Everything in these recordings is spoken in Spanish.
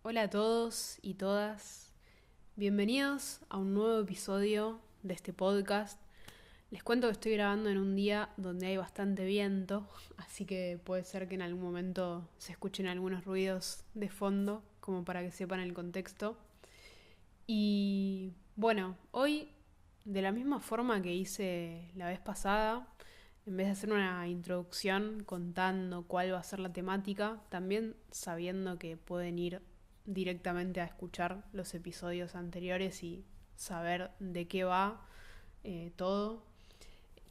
Hola a todos y todas, bienvenidos a un nuevo episodio de este podcast. Les cuento que estoy grabando en un día donde hay bastante viento, así que puede ser que en algún momento se escuchen algunos ruidos de fondo, como para que sepan el contexto. Y bueno, hoy, de la misma forma que hice la vez pasada, en vez de hacer una introducción contando cuál va a ser la temática, también sabiendo que pueden ir directamente a escuchar los episodios anteriores y saber de qué va todo,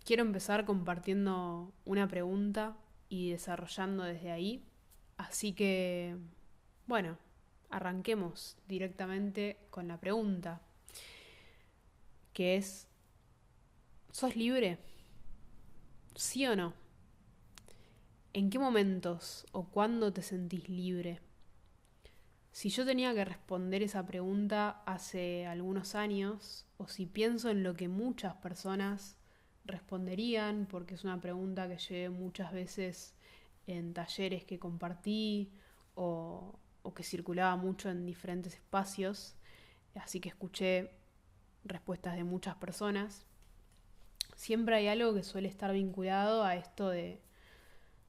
quiero empezar compartiendo una pregunta y desarrollando desde ahí. Así que, bueno, arranquemos directamente con la pregunta, que es, ¿sos libre? ¿Sí o no? ¿En qué momentos o cuándo te sentís libre? Si yo tenía que responder esa pregunta hace algunos años, o si pienso en lo que muchas personas responderían, porque es una pregunta que llevé muchas veces en talleres que compartí o que circulaba mucho en diferentes espacios, así que escuché respuestas de muchas personas, siempre hay algo que suele estar vinculado a esto de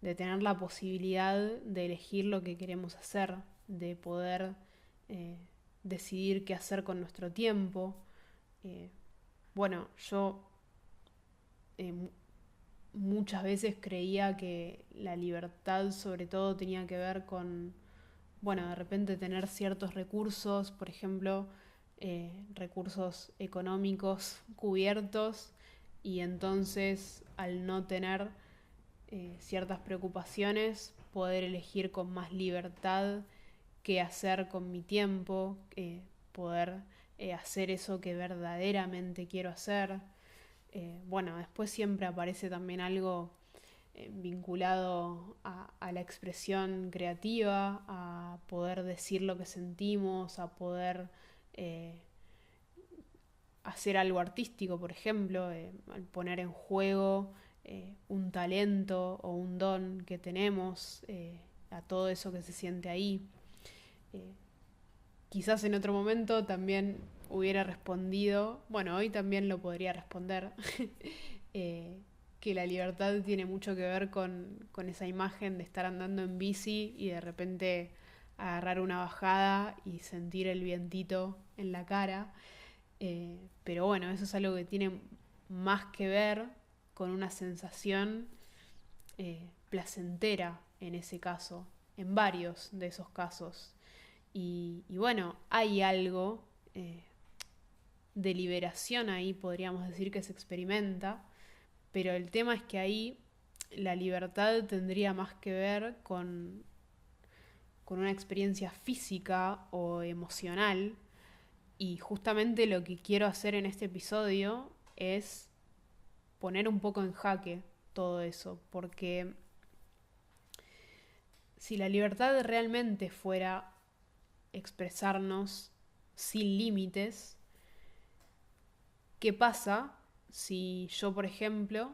tener la posibilidad de elegir lo que queremos hacer, de poder eh, decidir qué hacer con nuestro tiempo. Eh, bueno, yo eh, muchas veces creía que la libertad sobre todo tenía que ver con, bueno, de repente tener ciertos recursos, por ejemplo, recursos económicos cubiertos, y entonces al no tener ciertas preocupaciones, poder elegir con más libertad qué hacer con mi tiempo, poder hacer eso que verdaderamente quiero hacer. Bueno, después siempre aparece también algo vinculado a la expresión creativa, a poder decir lo que sentimos, a poder eh, hacer algo artístico, por ejemplo, al poner en juego un talento o un don que tenemos, a todo eso que se siente ahí. Eh, Quizás en otro momento también hubiera respondido, bueno, hoy también lo podría responder, eh, que la libertad tiene mucho que ver con esa imagen de estar andando en bici y de repente agarrar una bajada y sentir el vientito en la cara. Pero bueno, eso es algo que tiene más que ver con una sensación placentera en ese caso, en varios de esos casos. Y bueno, hay algo de liberación ahí, podríamos decir, que se experimenta, pero el tema es que ahí la libertad tendría más que ver con una experiencia física o emocional. Y justamente lo que quiero hacer en este episodio es poner un poco en jaque todo eso, porque si la libertad realmente fuera expresarnos sin límites, ¿qué pasa si yo, por ejemplo,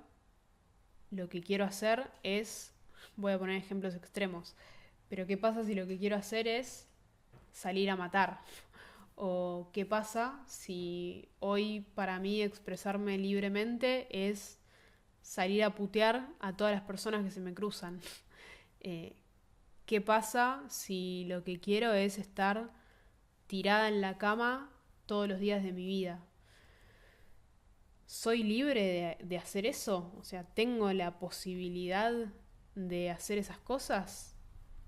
lo que quiero hacer es, voy a poner ejemplos extremos, pero qué pasa si lo que quiero hacer es salir a matar? ¿O qué pasa si hoy para mí expresarme libremente es salir a putear a todas las personas que se me cruzan? Eh, ¿Qué pasa si lo que quiero es estar tirada en la cama todos los días de mi vida? ¿Soy libre de hacer eso? O sea, ¿tengo la posibilidad de hacer esas cosas?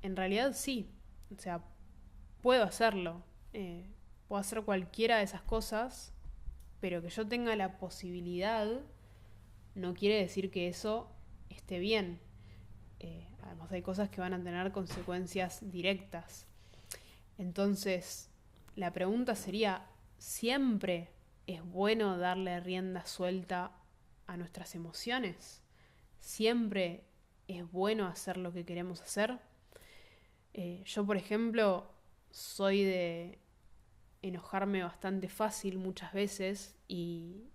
En realidad sí. O sea, puedo hacerlo. Eh, Puedo hacer cualquiera de esas cosas, pero que yo tenga la posibilidad no quiere decir que eso esté bien. Además hay cosas que van a tener consecuencias directas. Entonces, la pregunta sería, ¿siempre es bueno darle rienda suelta a nuestras emociones? ¿Siempre es bueno hacer lo que queremos hacer? Yo, por ejemplo, soy de enojarme bastante fácil muchas veces y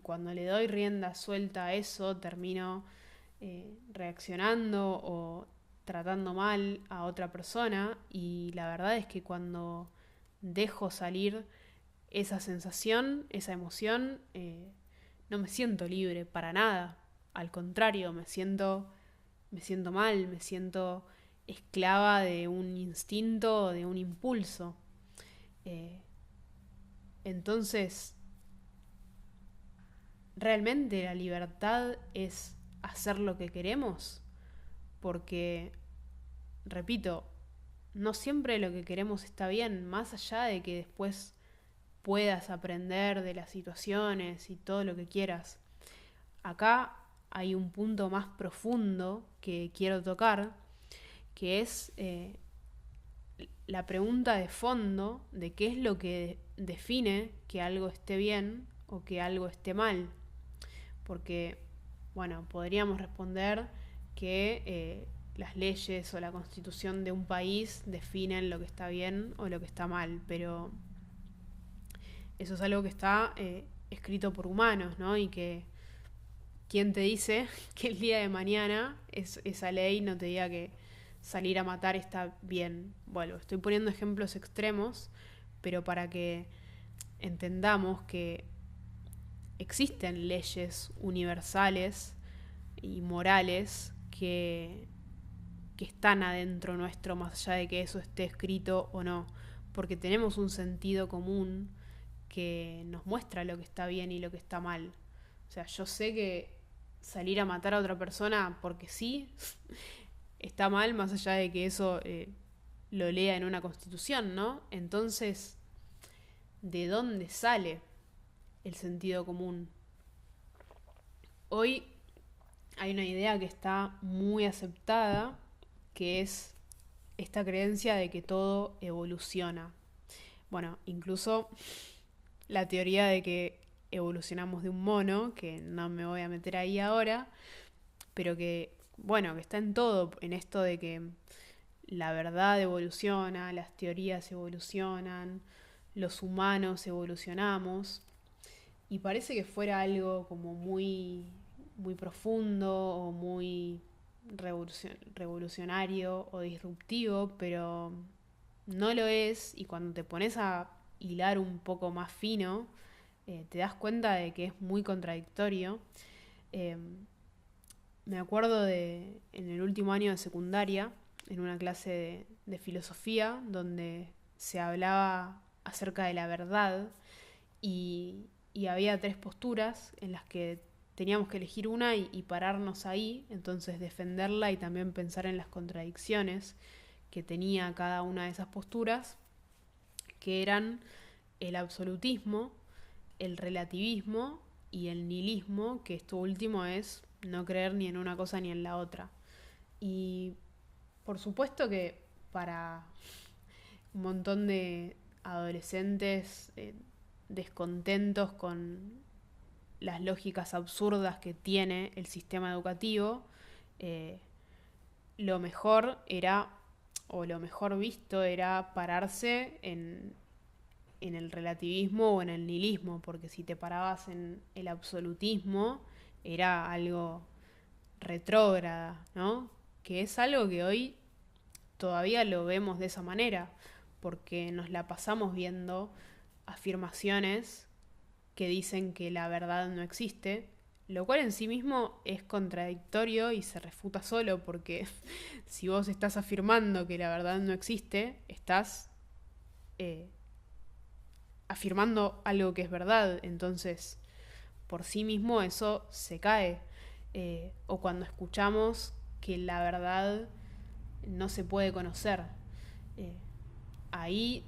cuando le doy rienda suelta a eso termino reaccionando o tratando mal a otra persona, y la verdad es que cuando dejo salir esa sensación, esa emoción, no me siento libre para nada. Al contrario, me siento mal, me siento esclava de un instinto, de un impulso. Eh, entonces, ¿realmente la libertad es hacer lo que queremos? Porque, repito, no siempre lo que queremos está bien, más allá de que después puedas aprender de las situaciones y todo lo que quieras. Acá hay un punto más profundo que quiero tocar, que es la pregunta de fondo de qué es lo que define que algo esté bien o que algo esté mal. Porque, bueno, podríamos responder que las leyes o la constitución de un país definen lo que está bien o lo que está mal, pero eso es algo que está escrito por humanos, ¿no? Y que ¿quién te dice que el día de mañana esa ley no te diga que salir a matar está bien? Bueno, estoy poniendo ejemplos extremos, pero para que entendamos que existen leyes universales y morales que están adentro nuestro, más allá de que eso esté escrito o no, porque tenemos un sentido común que nos muestra lo que está bien y lo que está mal. O sea, yo sé que salir a matar a otra persona porque sí está mal, más allá de que eso lo lea en una constitución, ¿no? Entonces, ¿de dónde sale el sentido común? Hoy hay una idea que está muy aceptada, que es esta creencia de que todo evoluciona. Bueno, incluso la teoría de que evolucionamos de un mono, que no me voy a meter ahí ahora, pero que, bueno, que está en todo, en esto de que la verdad evoluciona, las teorías evolucionan, los humanos evolucionamos, y parece que fuera algo como muy profundo o muy revolucionario o disruptivo, pero no lo es, y cuando te pones a hilar un poco más fino, te das cuenta de que es muy contradictorio. Eh, Me acuerdo de en el último año de secundaria, en una clase de filosofía, donde se hablaba acerca de la verdad y había tres posturas en las que teníamos que elegir una y pararnos ahí, entonces defenderla y también pensar en las contradicciones que tenía cada una de esas posturas, que eran el absolutismo, el relativismo y el nihilismo, que esto último es no creer ni en una cosa ni en la otra. Y por supuesto que para un montón de adolescentes descontentos con las lógicas absurdas que tiene el sistema educativo, eh, lo mejor era, o lo mejor visto era pararse en el relativismo o en el nihilismo, porque si te parabas en el absolutismo era algo retrógrada, ¿no? Que es algo que hoy todavía lo vemos de esa manera, porque nos la pasamos viendo afirmaciones que dicen que la verdad no existe, lo cual en sí mismo es contradictorio y se refuta solo, porque si vos estás afirmando que la verdad no existe, estás eh, afirmando algo que es verdad, entonces por sí mismo eso se cae. O cuando escuchamos que la verdad no se puede conocer, eh, ahí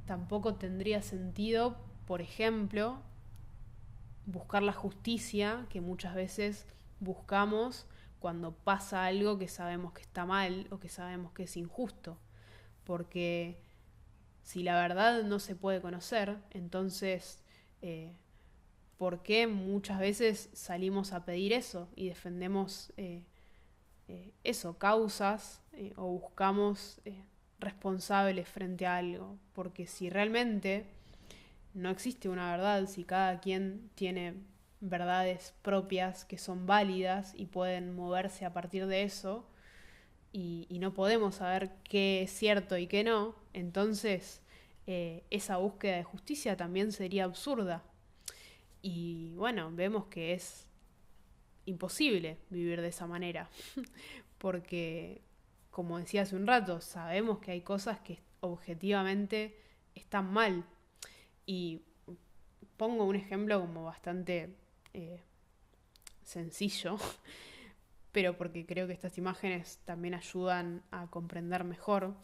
tampoco tendría sentido, por ejemplo, buscar la justicia que muchas veces buscamos cuando pasa algo que sabemos que está mal o que sabemos que es injusto. Porque si la verdad no se puede conocer, entonces, ¿por qué muchas veces salimos a pedir eso y defendemos eso, causas o buscamos responsables frente a algo? Porque si realmente no existe una verdad, si cada quien tiene verdades propias que son válidas y pueden moverse a partir de eso, y no podemos saber qué es cierto y qué no, entonces esa búsqueda de justicia también sería absurda. Y bueno, vemos que es imposible vivir de esa manera, porque, como decía hace un rato, sabemos que hay cosas que objetivamente están mal. Y pongo un ejemplo como bastante eh, sencillo, pero porque creo que estas imágenes también ayudan a comprender mejor.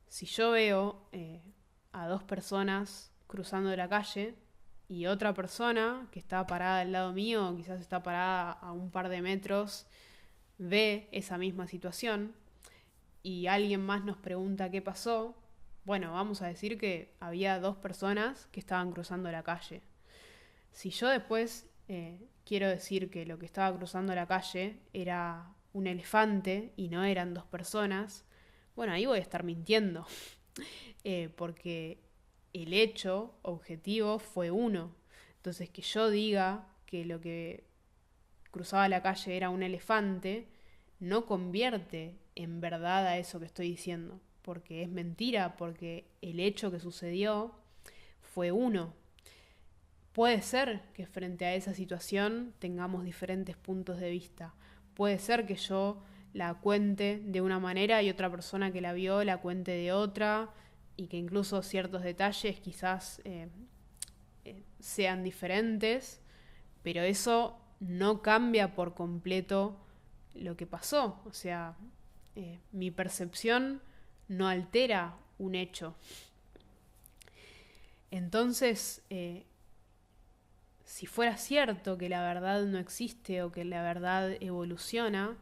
Si yo veo a dos personas cruzando la calle y otra persona que está parada al lado mío, o quizás está parada a un par de metros, ve esa misma situación y alguien más nos pregunta qué pasó, bueno, vamos a decir que había dos personas que estaban cruzando la calle. Si yo después quiero decir que lo que estaba cruzando la calle era un elefante y no eran dos personas, bueno, ahí voy a estar mintiendo, porque el hecho objetivo fue uno. Entonces, que yo diga que lo que cruzaba la calle era un elefante, no convierte en verdad a eso que estoy diciendo, porque es mentira, porque el hecho que sucedió fue uno. Puede ser que frente a esa situación tengamos diferentes puntos de vista. Puede ser que yo la cuente de una manera y otra persona que la vio la cuente de otra, y que incluso ciertos detalles quizás sean diferentes, pero eso no cambia por completo lo que pasó. O sea, mi percepción no altera un hecho. Entonces, si fuera cierto que la verdad no existe o que la verdad evoluciona,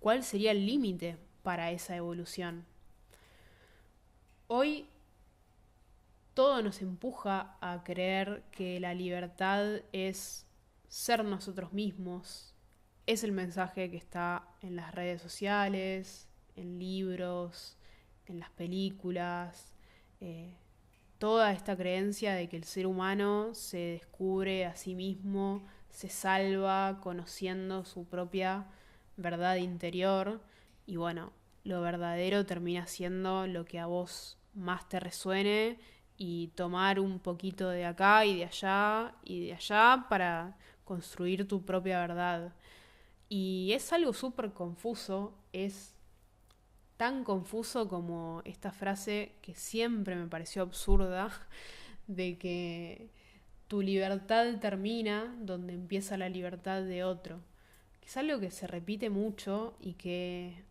¿cuál sería el límite para esa evolución? Hoy todo nos empuja a creer que la libertad es ser nosotros mismos. Es el mensaje que está en las redes sociales, en libros, en las películas. Toda esta creencia de que el ser humano se descubre a sí mismo, se salva conociendo su propia verdad interior. Y bueno, lo verdadero termina siendo lo que a vos más te resuene, y tomar un poquito de acá y de allá para construir tu propia verdad. Y es algo súper confuso, es tan confuso como esta frase que siempre me pareció absurda, de que tu libertad termina donde empieza la libertad de otro. Que es algo que se repite mucho y que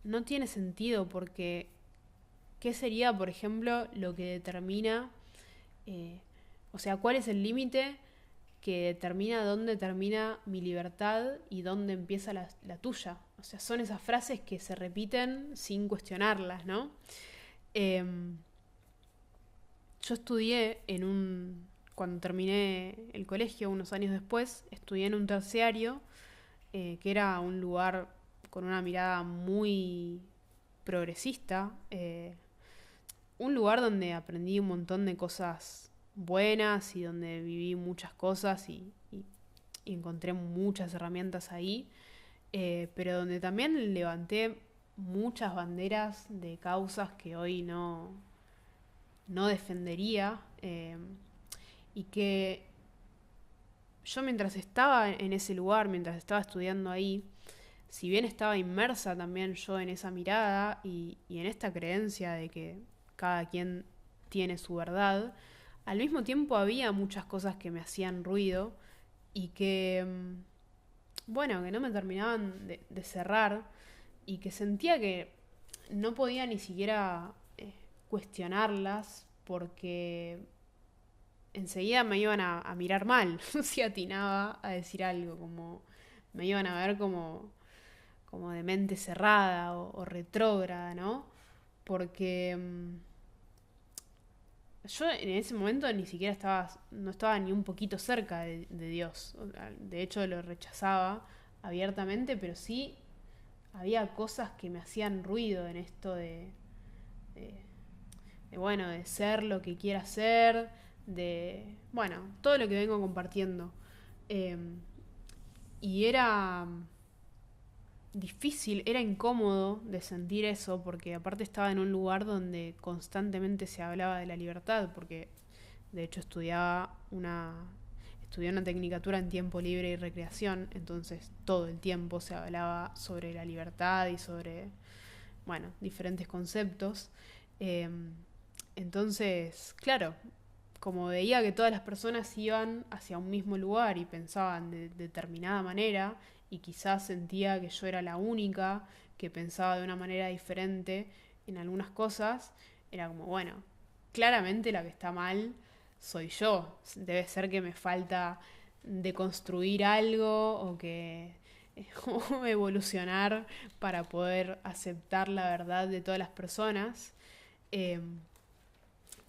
no tiene sentido, porque ¿qué sería, por ejemplo, lo que determina, eh, o sea, cuál es el límite que determina dónde termina mi libertad y dónde empieza la tuya? O sea, son esas frases que se repiten sin cuestionarlas, ¿no? Eh, yo estudié cuando terminé el colegio, unos años después, estudié en un terciario, que era un lugar con una mirada muy progresista, un lugar donde aprendí un montón de cosas buenas y donde viví muchas cosas y encontré muchas herramientas ahí, pero donde también levanté muchas banderas de causas que hoy no defendería, y que yo, mientras estaba en ese lugar, mientras estaba estudiando ahí, si bien estaba inmersa también yo en esa mirada y en esta creencia de que cada quien tiene su verdad, al mismo tiempo había muchas cosas que me hacían ruido y que, bueno, que no me terminaban de cerrar, y que sentía que no podía ni siquiera cuestionarlas, porque enseguida me iban a mirar mal si atinaba a decir algo, como me iban a ver como de mente cerrada o retrógrada, ¿no? Porque yo en ese momento ni siquiera no estaba ni un poquito cerca de Dios. De hecho, lo rechazaba abiertamente, pero sí había cosas que me hacían ruido en esto de, bueno, de ser lo que quiera ser, de, bueno, todo lo que vengo compartiendo. Eh, y era difícil, era incómodo de sentir eso, porque aparte estaba en un lugar donde constantemente se hablaba de la libertad, porque de hecho estudié una tecnicatura en tiempo libre y recreación, entonces todo el tiempo se hablaba sobre la libertad y sobre, bueno, diferentes conceptos. Eh, entonces, claro, como veía que todas las personas iban hacia un mismo lugar y pensaban de determinada manera, y quizás sentía que yo era la única que pensaba de una manera diferente en algunas cosas, era como, bueno, claramente la que está mal soy yo. Debe ser que me falta deconstruir algo o que o evolucionar para poder aceptar la verdad de todas las personas. Eh,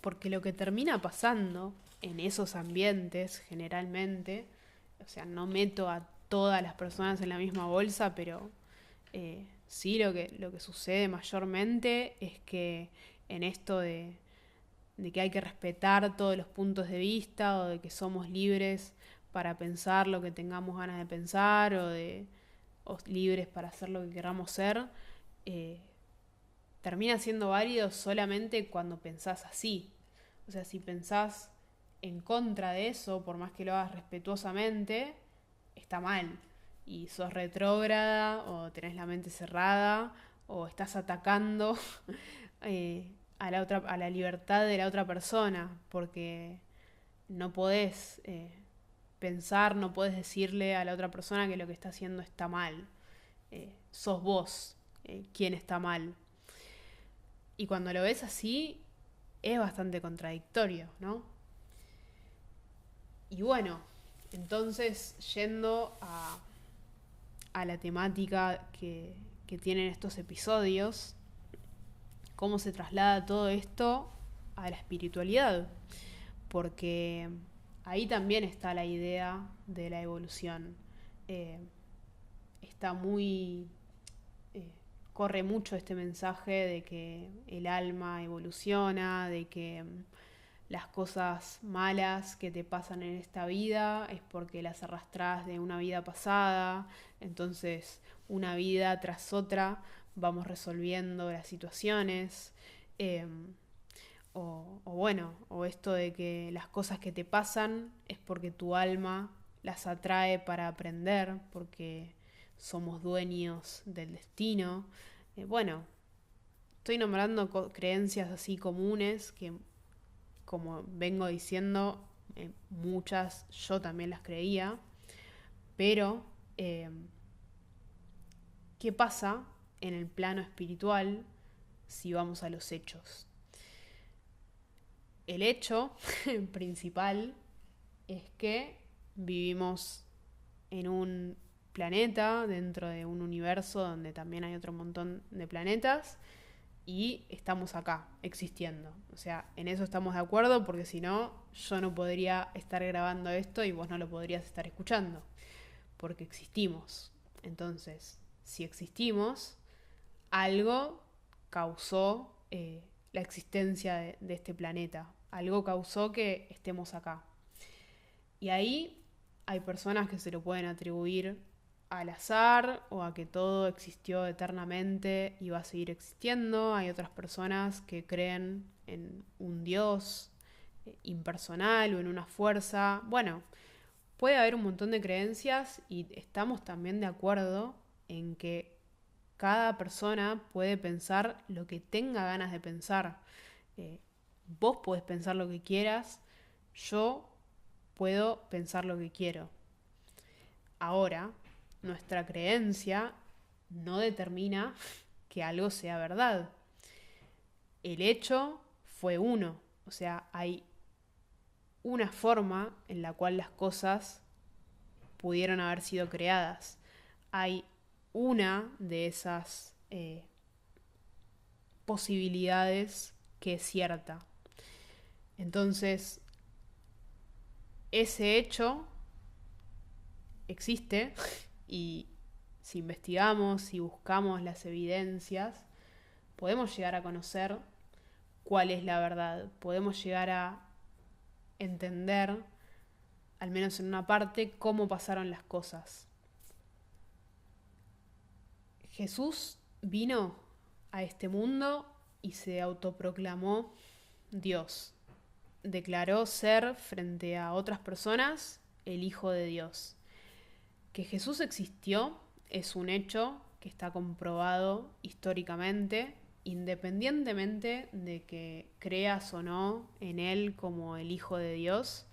Porque lo que termina pasando en esos ambientes, generalmente, o sea, no meto a todas las personas en la misma bolsa, pero sí lo que sucede mayormente es que en esto de que hay que respetar todos los puntos de vista o de que somos libres para pensar lo que tengamos ganas de pensar o libres para hacer lo que queramos ser, eh, termina siendo válido solamente cuando pensás así. O sea, si pensás en contra de eso, por más que lo hagas respetuosamente, está mal. Y sos retrógrada, o tenés la mente cerrada, o estás atacando a la libertad de la otra persona, porque no podés pensar, no podés decirle a la otra persona que lo que está haciendo está mal. Sos vos quien está mal. Y cuando lo ves así, es bastante contradictorio, ¿no? Y bueno, entonces yendo a la temática que tienen estos episodios, cómo se traslada todo esto a la espiritualidad, porque ahí también está la idea de la evolución. Eh, Está muy corre mucho este mensaje de que el alma evoluciona, de que las cosas malas que te pasan en esta vida es porque las arrastras de una vida pasada, entonces una vida tras otra vamos resolviendo las situaciones. eh, o bueno, o esto de que las cosas que te pasan es porque tu alma las atrae para aprender, porque somos dueños del destino. Bueno, estoy nombrando creencias así comunes que, como vengo diciendo, muchas yo también las creía, pero eh, ¿qué pasa en el plano espiritual si vamos a los hechos? El hecho principal es que vivimos en un planeta, dentro de un universo donde también hay otro montón de planetas, y estamos acá, existiendo. O sea, en eso estamos de acuerdo, porque si no, yo no podría estar grabando esto y vos no lo podrías estar escuchando, porque existimos. Entonces, si existimos, algo causó la existencia de este planeta, algo causó que estemos acá. Y ahí hay personas que se lo pueden atribuir al azar o a que todo existió eternamente y va a seguir existiendo. Hay otras personas que creen en un dios impersonal o en una fuerza. Bueno, puede haber un montón de creencias y estamos también de acuerdo en que cada persona puede pensar lo que tenga ganas de pensar. Eh, Vos podés pensar lo que quieras, yo puedo pensar lo que quiero. Ahora, nuestra creencia no determina que algo sea verdad. El hecho fue uno, o sea, hay una forma en la cual las cosas pudieron haber sido creadas. Hay una de esas posibilidades que es cierta. Entonces, ese hecho existe y si investigamos, si buscamos las evidencias, podemos llegar a conocer cuál es la verdad, podemos llegar a entender, al menos en una parte, cómo pasaron las cosas. Jesús vino a este mundo y se autoproclamó Dios. Declaró ser, frente a otras personas, el Hijo de Dios. Que Jesús existió es un hecho que está comprobado históricamente, independientemente de que creas o no en Él como el Hijo de Dios,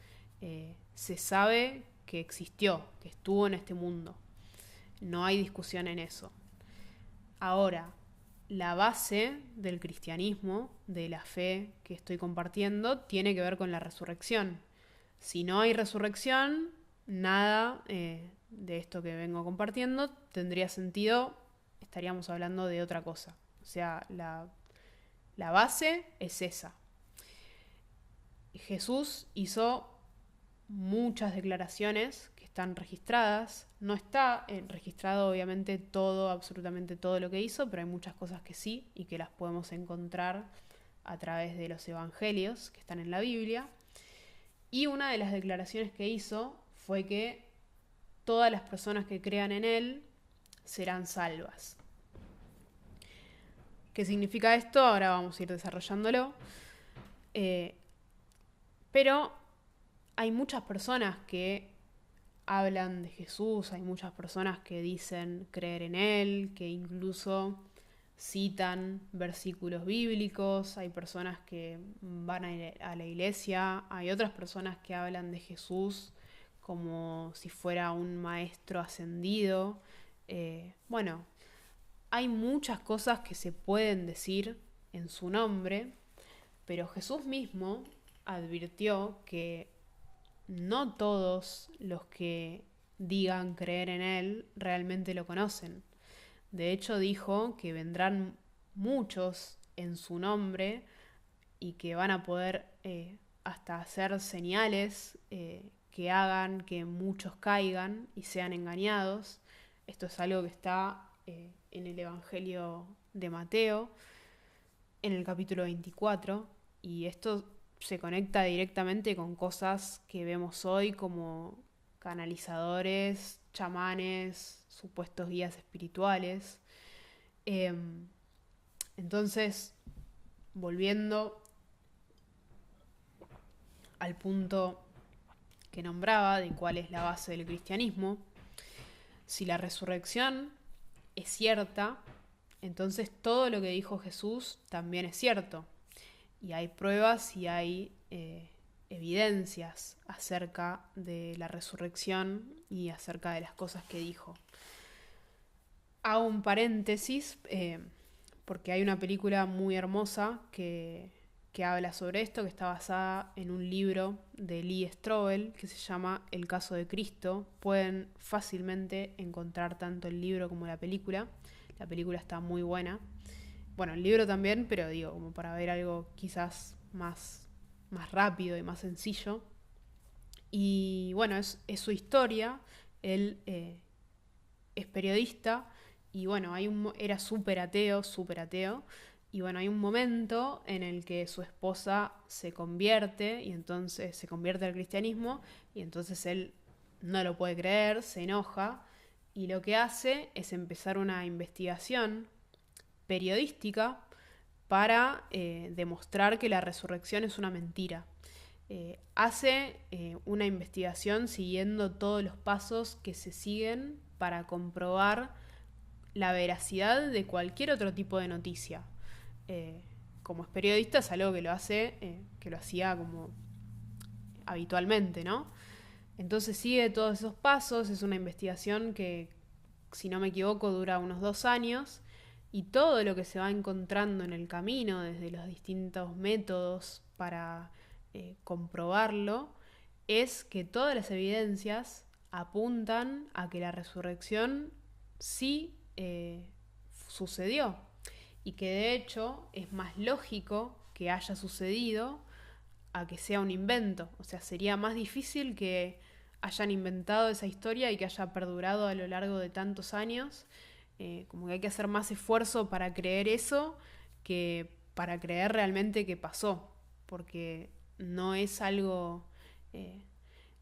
se sabe que existió, que estuvo en este mundo. No hay discusión en eso. Ahora, la base del cristianismo, de la fe que estoy compartiendo, tiene que ver con la resurrección. Si no hay resurrección, nada de esto que vengo compartiendo tendría sentido, estaríamos hablando de otra cosa. O sea, la base es esa. Jesús hizo muchas declaraciones que están registradas. No está registrado obviamente todo, absolutamente todo lo que hizo, pero hay muchas cosas que sí y que las podemos encontrar a través de los evangelios que están en la Biblia. Y una de las declaraciones que hizo fue que todas las personas que crean en Él serán salvas. ¿Qué significa esto? Ahora vamos a ir desarrollándolo. Pero hay muchas personas que hablan de Jesús, hay muchas personas que dicen creer en Él, que incluso citan versículos bíblicos, hay personas que van a la iglesia, hay otras personas que hablan de Jesús como si fuera un maestro ascendido. Bueno, hay muchas cosas que se pueden decir en su nombre, pero Jesús mismo advirtió que no todos los que digan creer en Él realmente lo conocen. De hecho, dijo que vendrán muchos en su nombre y que van a poder hasta hacer señales que hagan que muchos caigan y sean engañados. Esto es algo que está en el Evangelio de Mateo, en el capítulo 24, y esto se conecta directamente con cosas que vemos hoy como canalizadores, chamanes, supuestos guías espirituales. Entonces, volviendo al punto que nombraba de cuál es la base del cristianismo, si la resurrección es cierta, entonces todo lo que dijo Jesús también es cierto. Y hay pruebas y hay evidencias acerca de la resurrección y acerca de las cosas que dijo. Hago un paréntesis porque hay una película muy hermosa que habla sobre esto, que está basada en un libro de Lee Strobel que se llama El caso de Cristo. Pueden fácilmente encontrar tanto el libro como la película. La película está muy buena. Bueno, el libro también, pero digo, como para ver algo quizás más rápido y más sencillo. Y bueno, es su historia. Él es periodista y bueno, era súper ateo. Y bueno, hay un momento en el que su esposa se convierte y entonces se convierte al cristianismo y entonces él no lo puede creer, se enoja y lo que hace es empezar una investigación periodística para demostrar que la resurrección es una mentira. Hace una investigación siguiendo todos los pasos que se siguen para comprobar la veracidad de cualquier otro tipo de noticia. Como es periodista es algo que lo hace, que lo hacía como habitualmente, ¿no? Entonces sigue todos esos pasos, es una investigación que, si no me equivoco, dura unos 2 años y todo lo que se va encontrando en el camino, desde los distintos métodos para comprobarlo, es que todas las evidencias apuntan a que la resurrección sí sucedió y que de hecho es más lógico que haya sucedido a que sea un invento. O sea, sería más difícil que hayan inventado esa historia y que haya perdurado a lo largo de tantos años. Como que hay que hacer más esfuerzo para creer eso que para creer realmente que pasó, porque no es algo,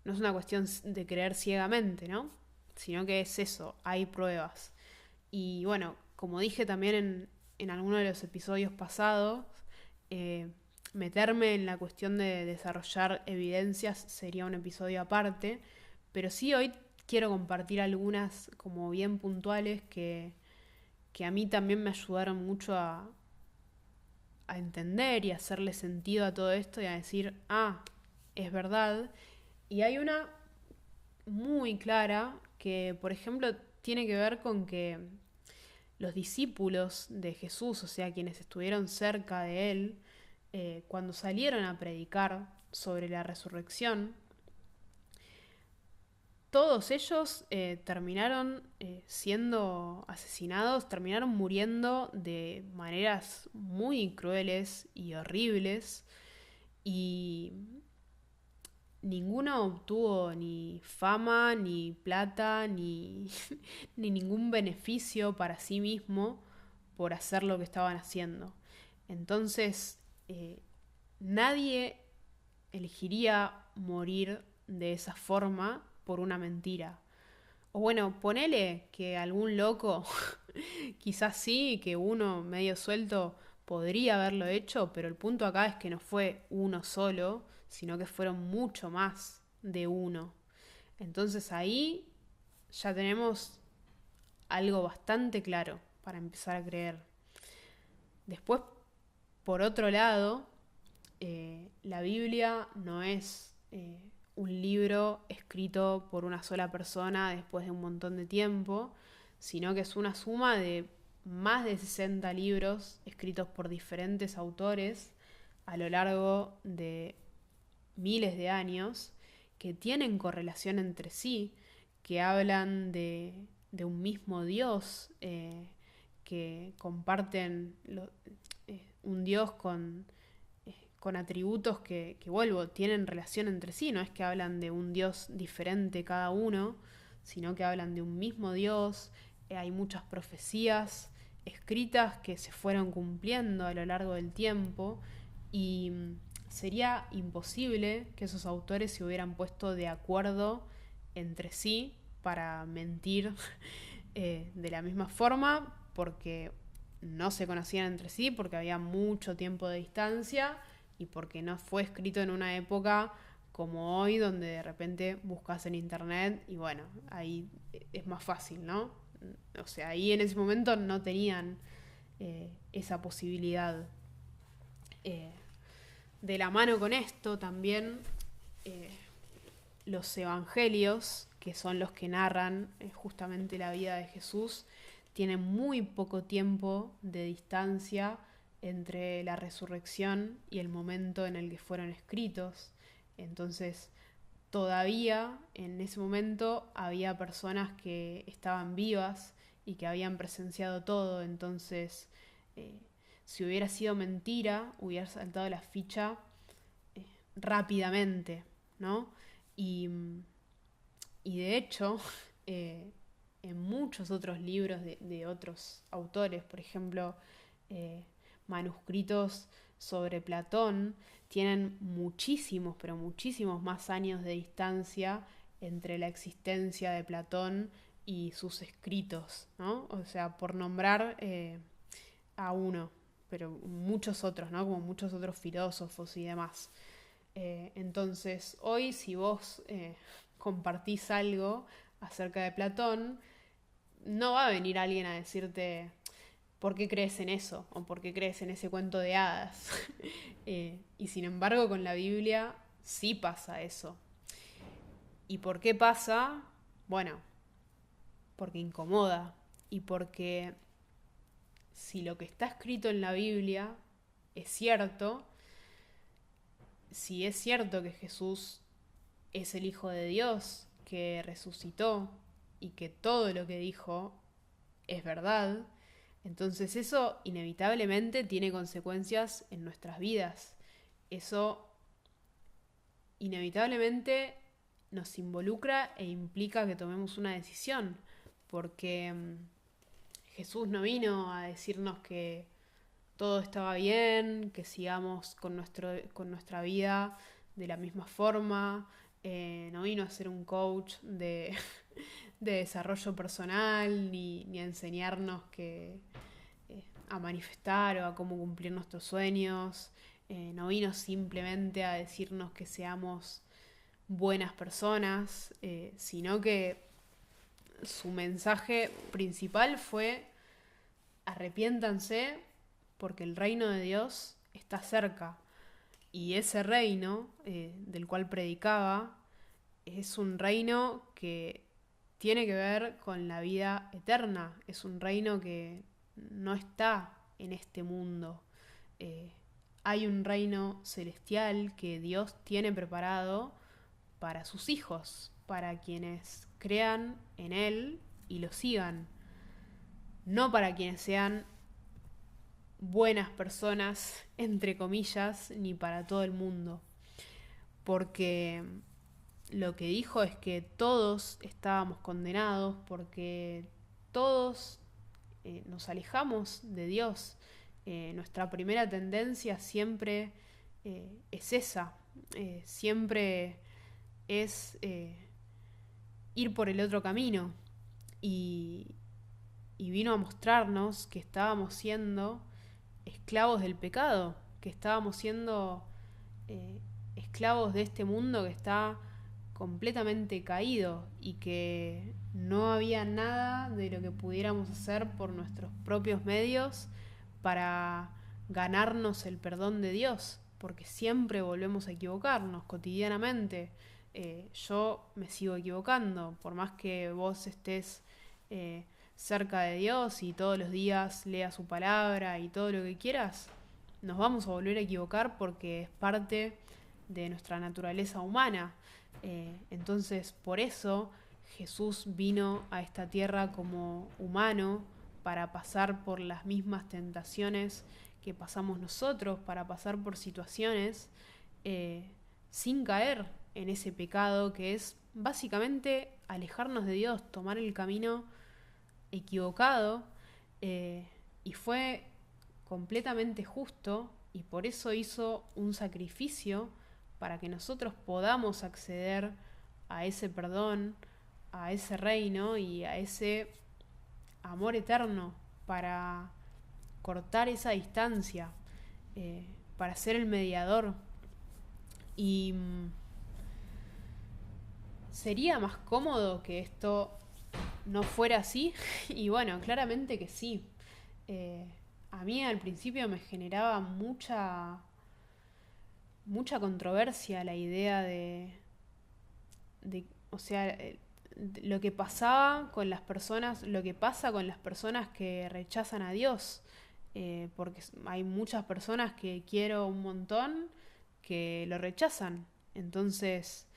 no es una cuestión de creer ciegamente, ¿no? Sino que es eso, hay pruebas. Y bueno, como dije también en alguno de los episodios pasados, meterme en la cuestión de desarrollar evidencias sería un episodio aparte, pero sí hoy quiero compartir algunas como bien puntuales que a mí también me ayudaron mucho a entender y a hacerle sentido a todo esto y a decir, es verdad. Y hay una muy clara que, por ejemplo, tiene que ver con que los discípulos de Jesús, o sea, quienes estuvieron cerca de él, cuando salieron a predicar sobre la resurrección, todos ellos terminaron siendo asesinados, terminaron muriendo de maneras muy crueles y horribles, y ninguno obtuvo ni fama, ni plata, ni, ni ningún beneficio para sí mismo por hacer lo que estaban haciendo. Entonces, nadie elegiría morir de esa forma por una mentira. O bueno, ponele que algún loco, quizás sí, que uno medio suelto podría haberlo hecho, pero el punto acá es que no fue uno solo, sino que fueron mucho más de uno. Entonces ahí ya tenemos algo bastante claro para empezar a creer. Después, por otro lado, la Biblia no es un libro escrito por una sola persona después de un montón de tiempo, sino que es una suma de más de 60 libros escritos por diferentes autores a lo largo de miles de años, que tienen correlación entre sí, que hablan de un mismo Dios, que comparten un Dios con atributos que, vuelvo, tienen relación entre sí, no es que hablan de un Dios diferente cada uno, sino que hablan de un mismo Dios. Hay muchas profecías escritas que se fueron cumpliendo a lo largo del tiempo, y sería imposible que esos autores se hubieran puesto de acuerdo entre sí para mentir de la misma forma, porque no se conocían entre sí, porque había mucho tiempo de distancia y porque no fue escrito en una época como hoy, donde de repente buscas en internet y bueno, ahí es más fácil, ¿no? O sea, ahí en ese momento no tenían esa posibilidad. De la mano con esto también, eh, los evangelios, que son los que narran justamente la vida de Jesús, tienen muy poco tiempo de distancia entre la resurrección y el momento en el que fueron escritos. Entonces, todavía en ese momento había personas que estaban vivas y que habían presenciado todo. Entonces, eh, si hubiera sido mentira, hubiera saltado la ficha rápidamente, ¿no? Y, y de hecho, en muchos otros libros de otros autores, por ejemplo, eh, manuscritos sobre Platón, tienen muchísimos, pero muchísimos más años de distancia entre la existencia de Platón y sus escritos, ¿no? O sea, por nombrar a uno, pero muchos otros, ¿no? Como muchos otros filósofos y demás. Entonces, hoy si vos compartís algo acerca de Platón, no va a venir alguien a decirte por qué crees en eso o por qué crees en ese cuento de hadas. Y sin embargo, con la Biblia sí pasa eso. ¿Y por qué pasa? Bueno, porque incomoda y porque si lo que está escrito en la Biblia es cierto, si es cierto que Jesús es el Hijo de Dios, que resucitó y que todo lo que dijo es verdad, entonces eso inevitablemente tiene consecuencias en nuestras vidas. Eso inevitablemente nos involucra e implica que tomemos una decisión, porque Jesús no vino a decirnos que todo estaba bien, que sigamos con nuestra vida de la misma forma. No vino a ser un coach de desarrollo personal, ni a enseñarnos a manifestar o a cómo cumplir nuestros sueños. No vino simplemente a decirnos que seamos buenas personas, sino que su mensaje principal fue: arrepiéntanse porque el reino de Dios está cerca. Y ese reino del cual predicaba es un reino que tiene que ver con la vida eterna. Es un reino que no está en este mundo. Hay un reino celestial que Dios tiene preparado para sus hijos, para quienes crean en Él y lo sigan. No para quienes sean buenas personas, entre comillas, ni para todo el mundo. Porque lo que dijo es que todos estábamos condenados, porque todos nos alejamos de Dios. Nuestra primera tendencia siempre es esa, siempre es ir por el otro camino. Y vino a mostrarnos que estábamos siendo esclavos del pecado, que estábamos siendo esclavos de este mundo que está completamente caído y que no había nada de lo que pudiéramos hacer por nuestros propios medios para ganarnos el perdón de Dios, porque siempre volvemos a equivocarnos cotidianamente. Yo me sigo equivocando, por más que vos estés cerca de Dios y todos los días leas su palabra y todo lo que quieras, nos vamos a volver a equivocar porque es parte de nuestra naturaleza humana. Entonces, por eso Jesús vino a esta tierra como humano, para pasar por las mismas tentaciones que pasamos nosotros, para pasar por situaciones sin caer en ese pecado que es básicamente alejarnos de Dios, tomar el camino equivocado, y fue completamente justo, y por eso hizo un sacrificio para que nosotros podamos acceder a ese perdón, a ese reino y a ese amor eterno, para cortar esa distancia, para ser el mediador. Y sería más cómodo que esto no fuera así. Y bueno, claramente que sí. A mí al principio me generaba mucha controversia la idea o sea, lo que pasaba con las personas, lo que pasa con las personas que rechazan a Dios. Porque hay muchas personas que quiero un montón que lo rechazan. Entonces,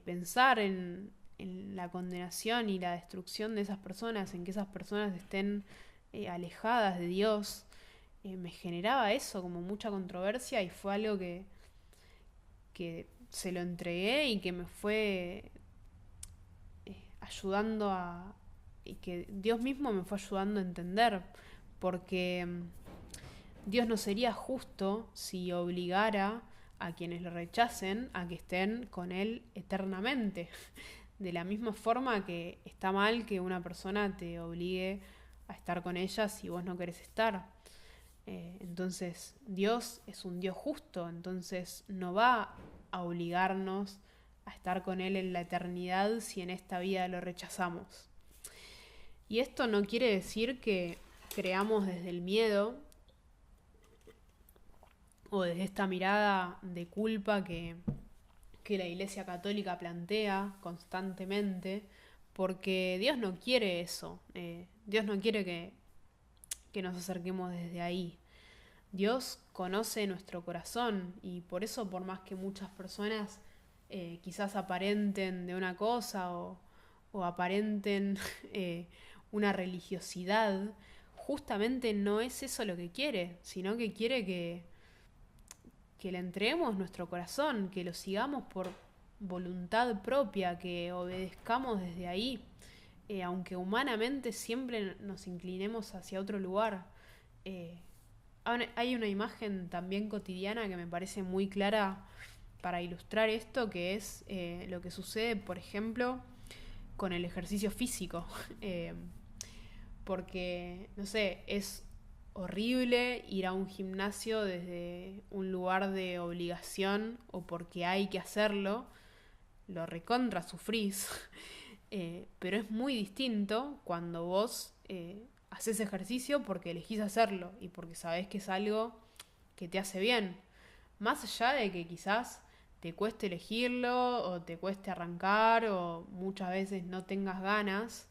pensar en la condenación y la destrucción de esas personas, en que esas personas estén alejadas de Dios, me generaba eso, como mucha controversia, y fue algo que se lo entregué y que me fue ayudando y que Dios mismo me fue ayudando a entender, porque Dios no sería justo si obligara a quienes lo rechacen a que estén con Él eternamente. De la misma forma que está mal que una persona te obligue a estar con ella si vos no querés estar. Entonces Dios es un Dios justo, entonces no va a obligarnos a estar con Él en la eternidad si en esta vida lo rechazamos. Y esto no quiere decir que creamos desde el miedo o desde esta mirada de culpa que la Iglesia Católica plantea constantemente, porque Dios no quiere eso. Dios no quiere que nos acerquemos desde ahí. Dios conoce nuestro corazón, y por eso, por más que muchas personas quizás aparenten de una cosa o aparenten una religiosidad, justamente no es eso lo que quiere, sino que quiere que le entreguemos nuestro corazón, que lo sigamos por voluntad propia, que obedezcamos desde ahí, aunque humanamente siempre nos inclinemos hacia otro lugar. Hay una imagen también cotidiana que me parece muy clara para ilustrar esto, que es lo que sucede, por ejemplo, con el ejercicio físico. Porque, no sé, es horrible ir a un gimnasio desde un lugar de obligación o porque hay que hacerlo, lo recontra sufrís. Pero es muy distinto cuando vos haces ejercicio porque elegís hacerlo y porque sabés que es algo que te hace bien. Más allá de que quizás te cueste elegirlo o te cueste arrancar o muchas veces no tengas ganas,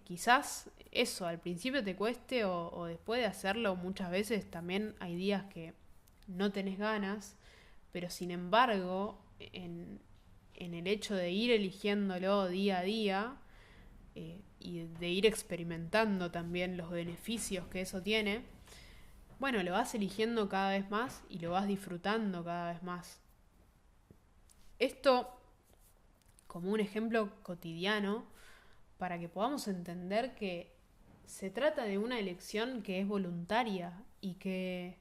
quizás eso al principio te cueste o después de hacerlo muchas veces también hay días que no tenés ganas, pero sin embargo en el hecho de ir eligiéndolo día a día y de ir experimentando también los beneficios que eso tiene, bueno, lo vas eligiendo cada vez más y lo vas disfrutando cada vez más. Esto como un ejemplo cotidiano para que podamos entender que se trata de una elección que es voluntaria y que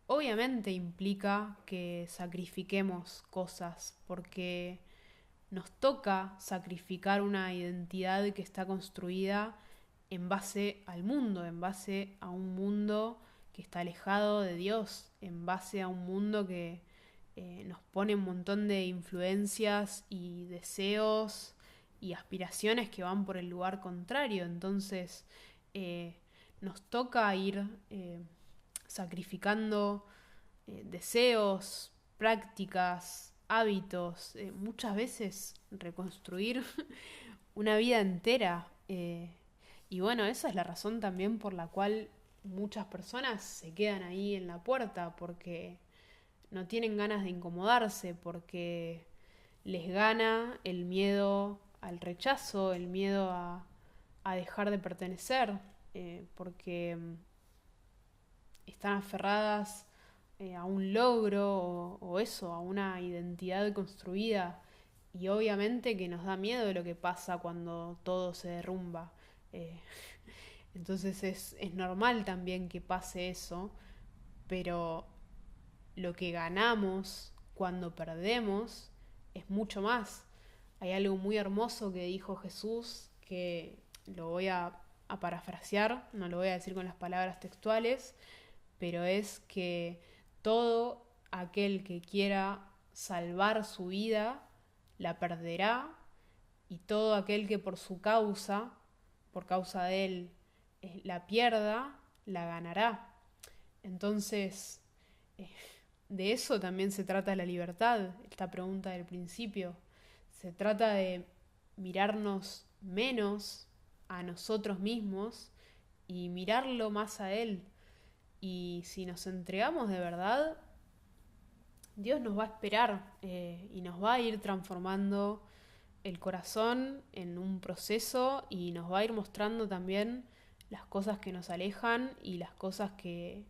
obviamente implica que sacrifiquemos cosas porque nos toca sacrificar una identidad que está construida en base al mundo, en base a un mundo que está alejado de Dios, en base a un mundo que nos pone un montón de influencias y deseos y aspiraciones que van por el lugar contrario. Entonces eh, nos toca ir sacrificando deseos, prácticas, hábitos, muchas veces reconstruir una vida entera. Y bueno, esa es la razón también por la cual muchas personas se quedan ahí en la puerta, porque no tienen ganas de incomodarse, porque les gana el miedo al rechazo, el miedo a dejar de pertenecer, porque están aferradas a un logro o eso, a una identidad construida. Y obviamente que nos da miedo lo que pasa cuando todo se derrumba. Eh, entonces es normal también que pase eso, pero lo que ganamos cuando perdemos es mucho más. Hay algo muy hermoso que dijo Jesús, que lo voy a parafrasear, no lo voy a decir con las palabras textuales, pero es que todo aquel que quiera salvar su vida la perderá y todo aquel que por su causa, por causa de él, la pierda, la ganará. Entonces, eh, de eso también se trata la libertad, esta pregunta del principio. Se trata de mirarnos menos a nosotros mismos y mirarlo más a él. Y si nos entregamos de verdad, Dios nos va a esperar y nos va a ir transformando el corazón en un proceso y nos va a ir mostrando también las cosas que nos alejan y las cosas que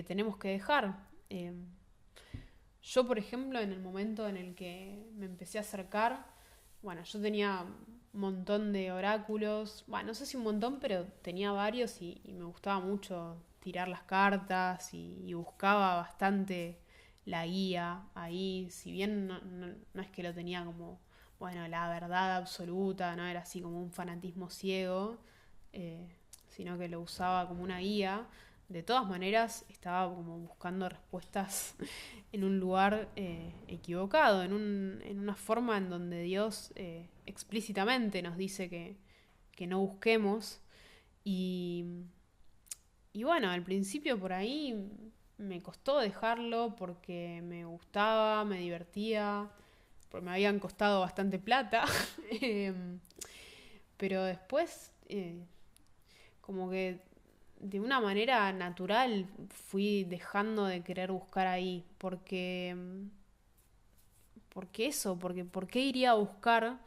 tenemos que dejar. Yo, por ejemplo, en el momento en el que me empecé a acercar, bueno, yo tenía un montón de oráculos, bueno, no sé si un montón, pero tenía varios y me gustaba mucho tirar las cartas y buscaba bastante la guía ahí, si bien no es que lo tenía como, bueno, la verdad absoluta, no era así como un fanatismo ciego, eh, sino que lo usaba como una guía. De todas maneras, estaba como buscando respuestas en un lugar equivocado, en una forma en donde Dios explícitamente nos dice que no busquemos. Y, y bueno, al principio por ahí me costó dejarlo porque me gustaba, me divertía, porque me habían costado bastante plata. Pero después, como que de una manera natural fui dejando de querer buscar ahí, porque eso, porque ¿por qué iría a buscar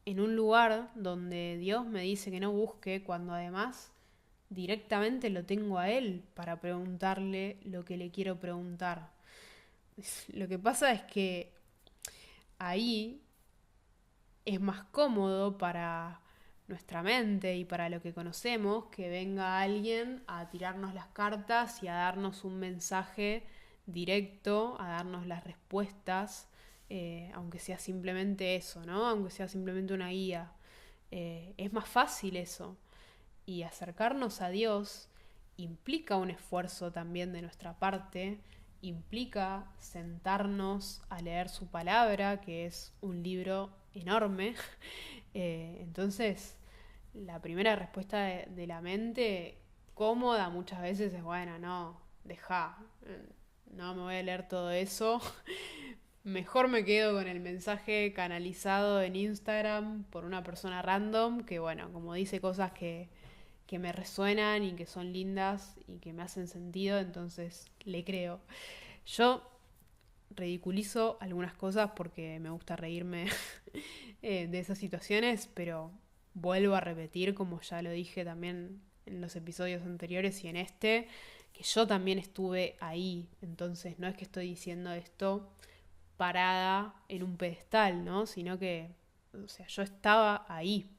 en un lugar donde Dios me dice que no busque cuando además directamente lo tengo a Él para preguntarle lo que le quiero preguntar? Lo que pasa es que ahí es más cómodo para nuestra mente y para lo que conocemos que venga alguien a tirarnos las cartas y a darnos un mensaje directo, a darnos las respuestas, aunque sea simplemente eso, ¿no? Aunque sea simplemente una guía. Es más fácil eso. Y acercarnos a Dios implica un esfuerzo también de nuestra parte, implica sentarnos a leer su palabra, que es un libro enorme. Entonces, la primera respuesta de la mente cómoda muchas veces es, bueno, no, deja, no me voy a leer todo eso. Mejor me quedo con el mensaje canalizado en Instagram por una persona random que, bueno, como dice cosas que me resuenan y que son lindas y que me hacen sentido, entonces le creo. Yo ridiculizo algunas cosas porque me gusta reírme de esas situaciones, pero vuelvo a repetir, como ya lo dije también en los episodios anteriores y en este, que yo también estuve ahí. Entonces no es que estoy diciendo esto parada en un pedestal, ¿no? Sino que, o sea, yo estaba ahí.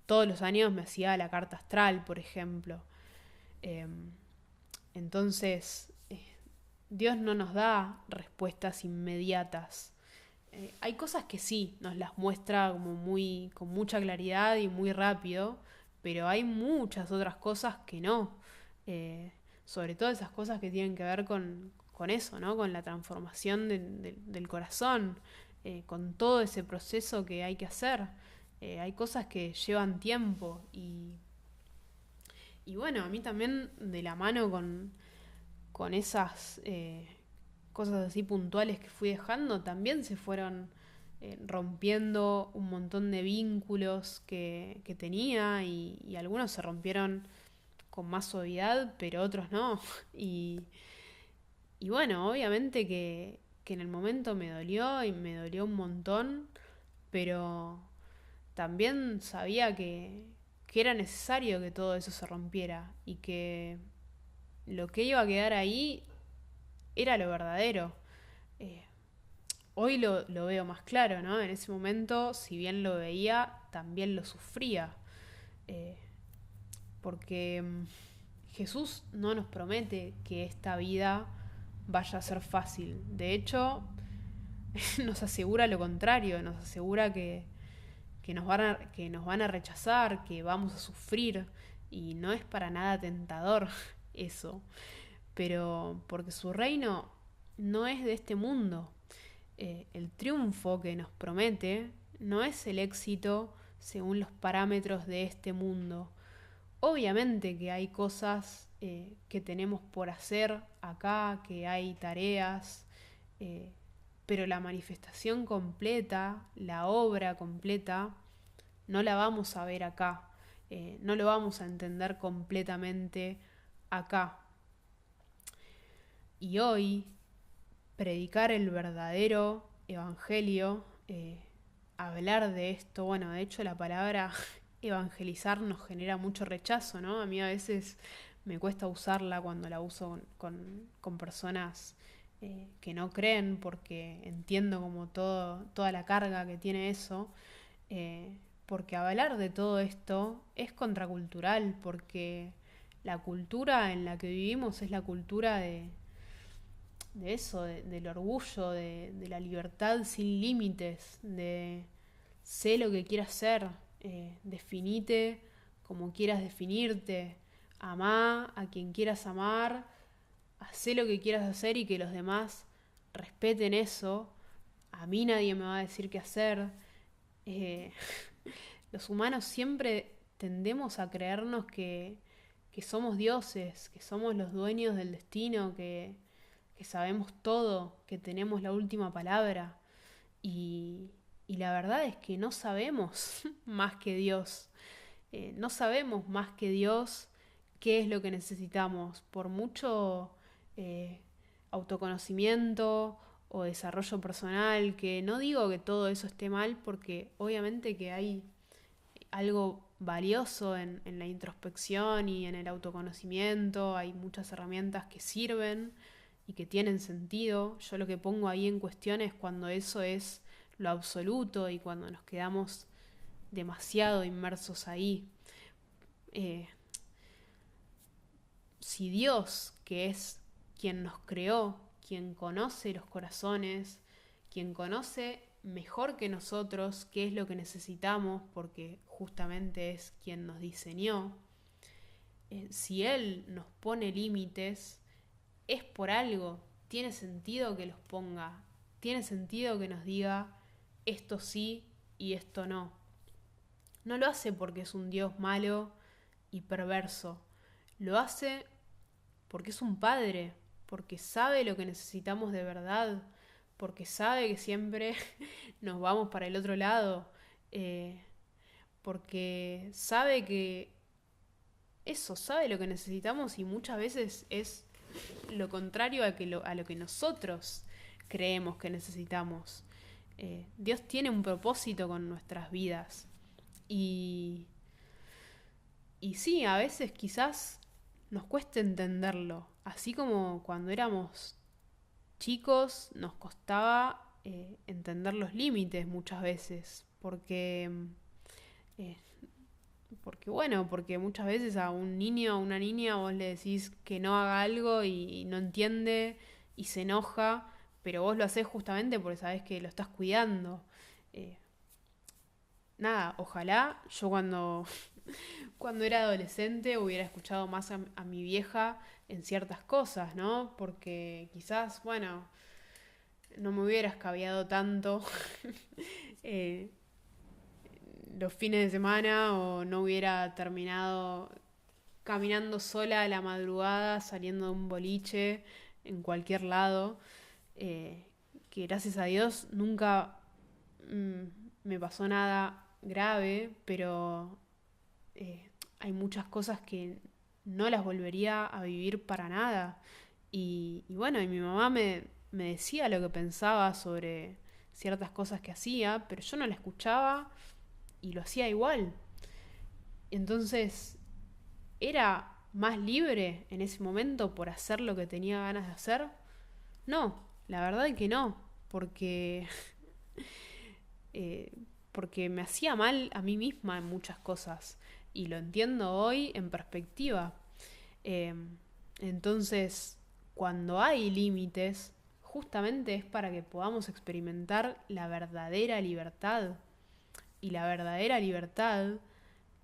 Todos los años me hacía la carta astral, por ejemplo. Eh, entonces, Dios no nos da respuestas inmediatas. Hay cosas que sí, nos las muestra como muy, con mucha claridad y muy rápido, pero hay muchas otras cosas que no. Eh, Sobre todo esas cosas que tienen que ver con eso, ¿no? Con la transformación del corazón, con todo ese proceso que hay que hacer. Hay cosas que llevan tiempo y bueno, a mí también de la mano con esas cosas así puntuales que fui dejando, también se fueron rompiendo un montón de vínculos que tenía y algunos se rompieron con más suavidad, pero otros no. Y, y bueno, obviamente que en el momento me dolió y me dolió un montón, pero también sabía que era necesario que todo eso se rompiera y que lo que iba a quedar ahí era lo verdadero. Eh, Hoy lo veo más claro, ¿no? En ese momento, si bien lo veía, también lo sufría. Eh, Porque Jesús no nos promete que esta vida vaya a ser fácil. De hecho, nos asegura lo contrario, nos asegura que nos van a rechazar, que vamos a sufrir. Y no es para nada tentador eso. Pero porque su reino no es de este mundo. El triunfo que nos promete no es el éxito según los parámetros de este mundo. Obviamente que hay cosas que tenemos por hacer acá, que hay tareas, eh, pero la manifestación completa, la obra completa, no la vamos a ver acá, no lo vamos a entender completamente acá. Y hoy predicar el verdadero evangelio, hablar de esto, bueno, de hecho la palabra evangelizar nos genera mucho rechazo, ¿no? A mí a veces me cuesta usarla cuando la uso con personas que no creen, porque entiendo como toda la carga que tiene eso, porque hablar de todo esto es contracultural, porque la cultura en la que vivimos es la cultura de eso, del orgullo, de la libertad sin límites, de sé lo que quieras ser, definite como quieras definirte, amá a quien quieras amar, hacé lo que quieras hacer y que los demás respeten eso. A mí nadie me va a decir qué hacer. Eh, los humanos siempre tendemos a creernos que somos dioses, que somos los dueños del destino, que sabemos todo, que tenemos la última palabra. Y la verdad es que no sabemos más que Dios. No sabemos más que Dios qué es lo que necesitamos. Por mucho eh, autoconocimiento o desarrollo personal, que no digo que todo eso esté mal, porque obviamente que hay algo valioso en la introspección y en el autoconocimiento, hay muchas herramientas que sirven y que tienen sentido. Yo lo que pongo ahí en cuestión es cuando eso es lo absoluto y cuando nos quedamos demasiado inmersos ahí. Eh, si Dios, que es quien nos creó, quien conoce los corazones, quien conoce mejor que nosotros qué es lo que necesitamos, porque justamente es quien nos diseñó. Si Él nos pone límites, es por algo. Tiene sentido que los ponga. Tiene sentido que nos diga esto sí y esto no. No lo hace porque es un Dios malo y perverso. Lo hace porque es un padre, porque sabe lo que necesitamos de verdad, porque sabe que siempre nos vamos para el otro lado, porque sabe que eso, sabe lo que necesitamos y muchas veces es lo contrario a lo que nosotros creemos que necesitamos. Dios tiene un propósito con nuestras vidas y, y sí, a veces quizás nos cuesta entenderlo, así como cuando éramos chicos nos costaba entender los límites muchas veces, eh, porque muchas veces a un niño o una niña vos le decís que no haga algo y no entiende y se enoja, pero vos lo hacés justamente porque sabés que lo estás cuidando. Eh, Nada, ojalá yo cuando era adolescente hubiera escuchado más a mi vieja en ciertas cosas, ¿no? Porque quizás, bueno, no me hubiera escabiado tanto eh, los fines de semana o no hubiera terminado caminando sola a la madrugada, saliendo de un boliche en cualquier lado, que gracias a Dios nunca mm, me pasó nada grave, pero hay muchas cosas que no las volvería a vivir para nada. Y bueno, y mi mamá me decía lo que pensaba sobre ciertas cosas que hacía, pero yo no la escuchaba y lo hacía igual. Entonces, ¿era más libre en ese momento por hacer lo que tenía ganas de hacer? No, la verdad es que no, porque, eh, porque me hacía mal a mí misma en muchas cosas y lo entiendo hoy en perspectiva. Eh, entonces, cuando hay límites, justamente es para que podamos experimentar la verdadera libertad. Y la verdadera libertad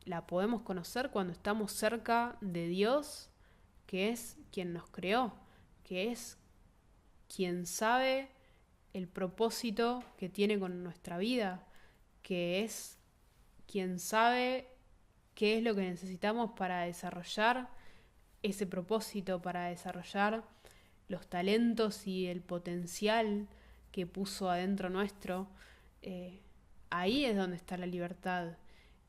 la podemos conocer cuando estamos cerca de Dios, que es quien nos creó, que es quien sabe el propósito que tiene con nuestra vida, que es quien sabe qué es lo que necesitamos para desarrollar ese propósito, para desarrollar los talentos y el potencial que puso adentro nuestro. Ahí es donde está la libertad,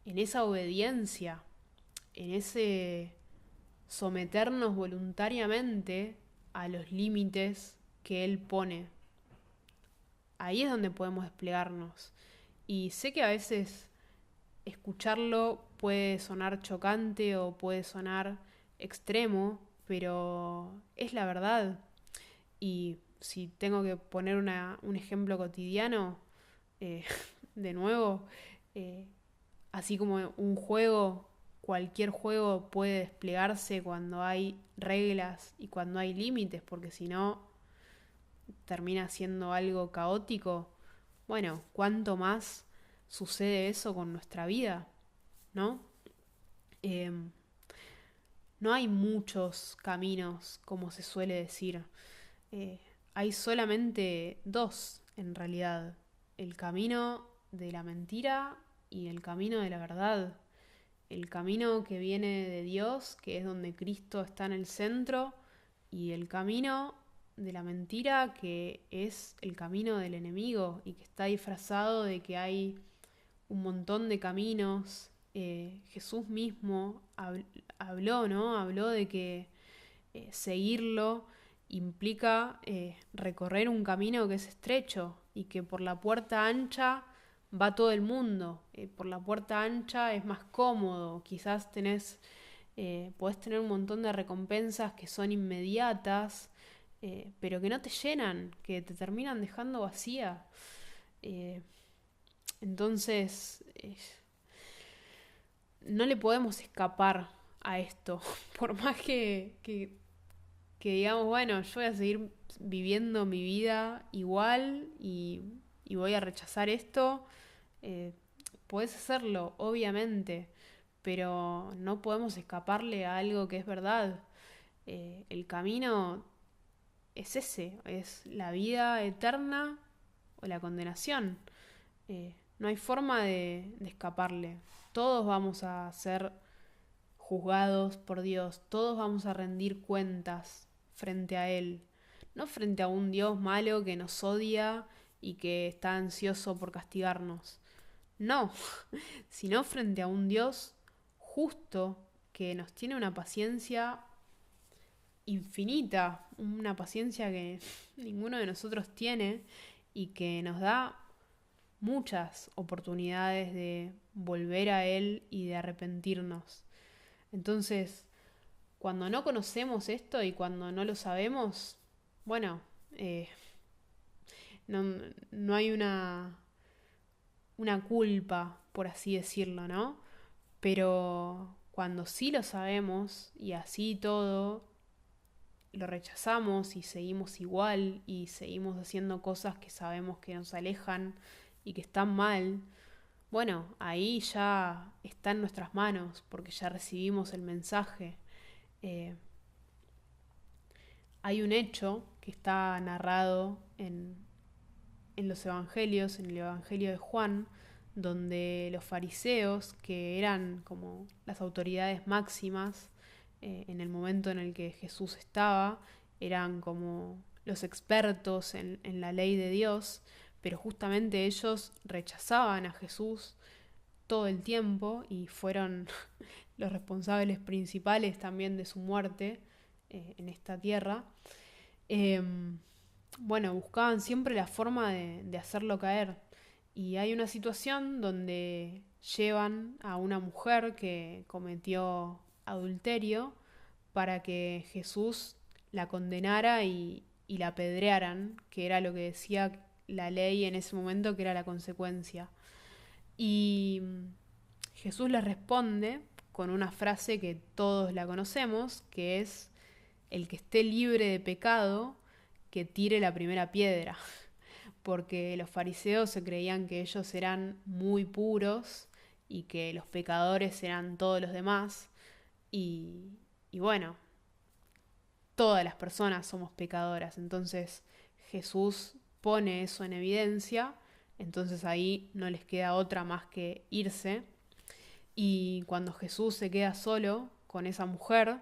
en esa obediencia, en ese someternos voluntariamente a los límites que Él pone. Ahí es donde podemos desplegarnos. Y sé que a veces escucharlo puede sonar chocante o puede sonar extremo, pero es la verdad. Y si tengo que poner un ejemplo cotidiano, eh, de nuevo, eh, así como un juego, cualquier juego puede desplegarse cuando hay reglas y cuando hay límites, porque si no termina siendo algo caótico. Bueno, ¿cuánto más sucede eso con nuestra vida? ¿No? Eh, no hay muchos caminos, como se suele decir. Eh, Hay solamente dos, en realidad. El camino de la mentira y el camino de la verdad. El camino que viene de Dios, que es donde Cristo está en el centro, y el camino de la mentira, que es el camino del enemigo y que está disfrazado de que hay un montón de caminos. Jesús mismo habló, ¿no? Habló de que seguirlo implica recorrer un camino que es estrecho y que por la puerta ancha va todo el mundo. Por la puerta ancha es más cómodo, quizás podés tener un montón de recompensas que son inmediatas, pero que no te llenan, que te terminan dejando vacía. Eh, entonces, no le podemos escapar a esto, por más que digamos, bueno, yo voy a seguir viviendo mi vida igual y y voy a rechazar esto. Podés hacerlo, obviamente, pero no podemos escaparle a algo que es verdad. El camino es ese, es la vida eterna o la condenación. No hay forma de escaparle. Todos vamos a ser juzgados por Dios, todos vamos a rendir cuentas frente a Él, no frente a un Dios malo que nos odia y que está ansioso por castigarnos. No, sino frente a un Dios justo que nos tiene una paciencia infinita, una paciencia que ninguno de nosotros tiene y que nos da muchas oportunidades de volver a Él y de arrepentirnos. Entonces, cuando no conocemos esto y cuando no lo sabemos, bueno, no, no hay una culpa, por así decirlo, ¿no? Pero cuando sí lo sabemos y así todo, lo rechazamos y seguimos igual y seguimos haciendo cosas que sabemos que nos alejan y que están mal, bueno, ahí ya está en nuestras manos porque ya recibimos el mensaje. Eh, Hay un hecho que está narrado en los evangelios, en el Evangelio de Juan, donde los fariseos, que eran como las autoridades máximas en el momento en el que Jesús estaba, eran como los expertos en la ley de Dios, pero justamente ellos rechazaban a Jesús todo el tiempo y fueron los responsables principales también de su muerte en esta tierra. Eh, bueno, buscaban siempre la forma de hacerlo caer. Y hay una situación donde llevan a una mujer que cometió adulterio para que Jesús la condenara y la apedrearan, que era lo que decía la ley en ese momento, que era la consecuencia. Y Jesús les responde con una frase que todos la conocemos, que es: el que esté libre de pecado, que tire la primera piedra. Porque los fariseos se creían que ellos eran muy puros y que los pecadores eran todos los demás. Y bueno, todas las personas somos pecadoras. Entonces Jesús pone eso en evidencia. Entonces ahí no les queda otra más que irse. Y cuando Jesús se queda solo con esa mujer,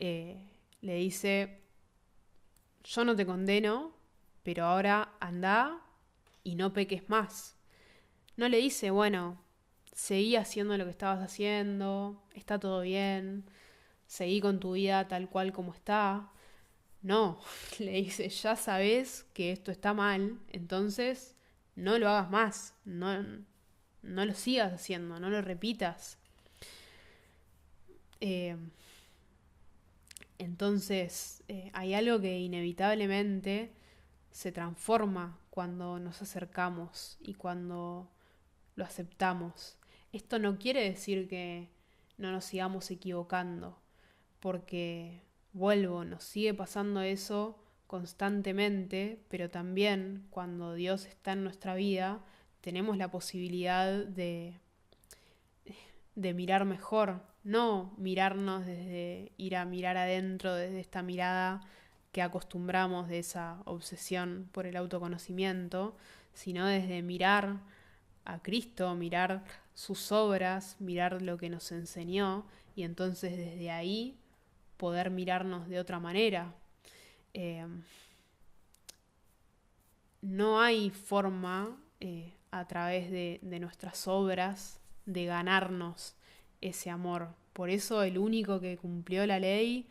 le dice: yo no te condeno, pero ahora anda y no peques más. No le dice: bueno, seguí haciendo lo que estabas haciendo, está todo bien, seguí con tu vida tal cual como está. No, le dice: ya sabes que esto está mal, entonces no lo hagas más, no lo sigas haciendo, no lo repitas. Eh, entonces, hay algo que inevitablemente se transforma cuando nos acercamos y cuando lo aceptamos. Esto no quiere decir que no nos sigamos equivocando, porque, vuelvo, nos sigue pasando eso constantemente, pero también cuando Dios está en nuestra vida, tenemos la posibilidad de mirar mejor, no mirarnos desde ir a mirar adentro, desde esta mirada que acostumbramos de esa obsesión por el autoconocimiento, sino desde mirar a Cristo, mirar sus obras, mirar lo que nos enseñó y entonces desde ahí poder mirarnos de otra manera. Eh, no hay forma a través de nuestras obras de ganarnos ese amor. Por eso el único que cumplió la ley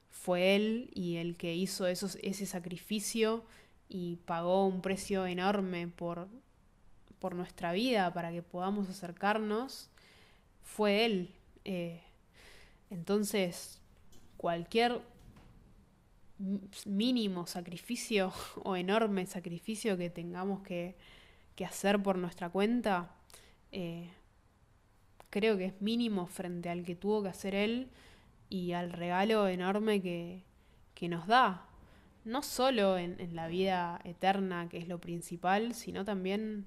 fue Él, y el que hizo ese sacrificio y pagó un precio enorme por nuestra vida para que podamos acercarnos fue Él. Entonces, cualquier mínimo sacrificio o enorme sacrificio que tengamos que hacer por nuestra cuenta, eh, creo que es mínimo frente al que tuvo que hacer Él y al regalo enorme que nos da. no solo en la vida eterna, que es lo principal, sino también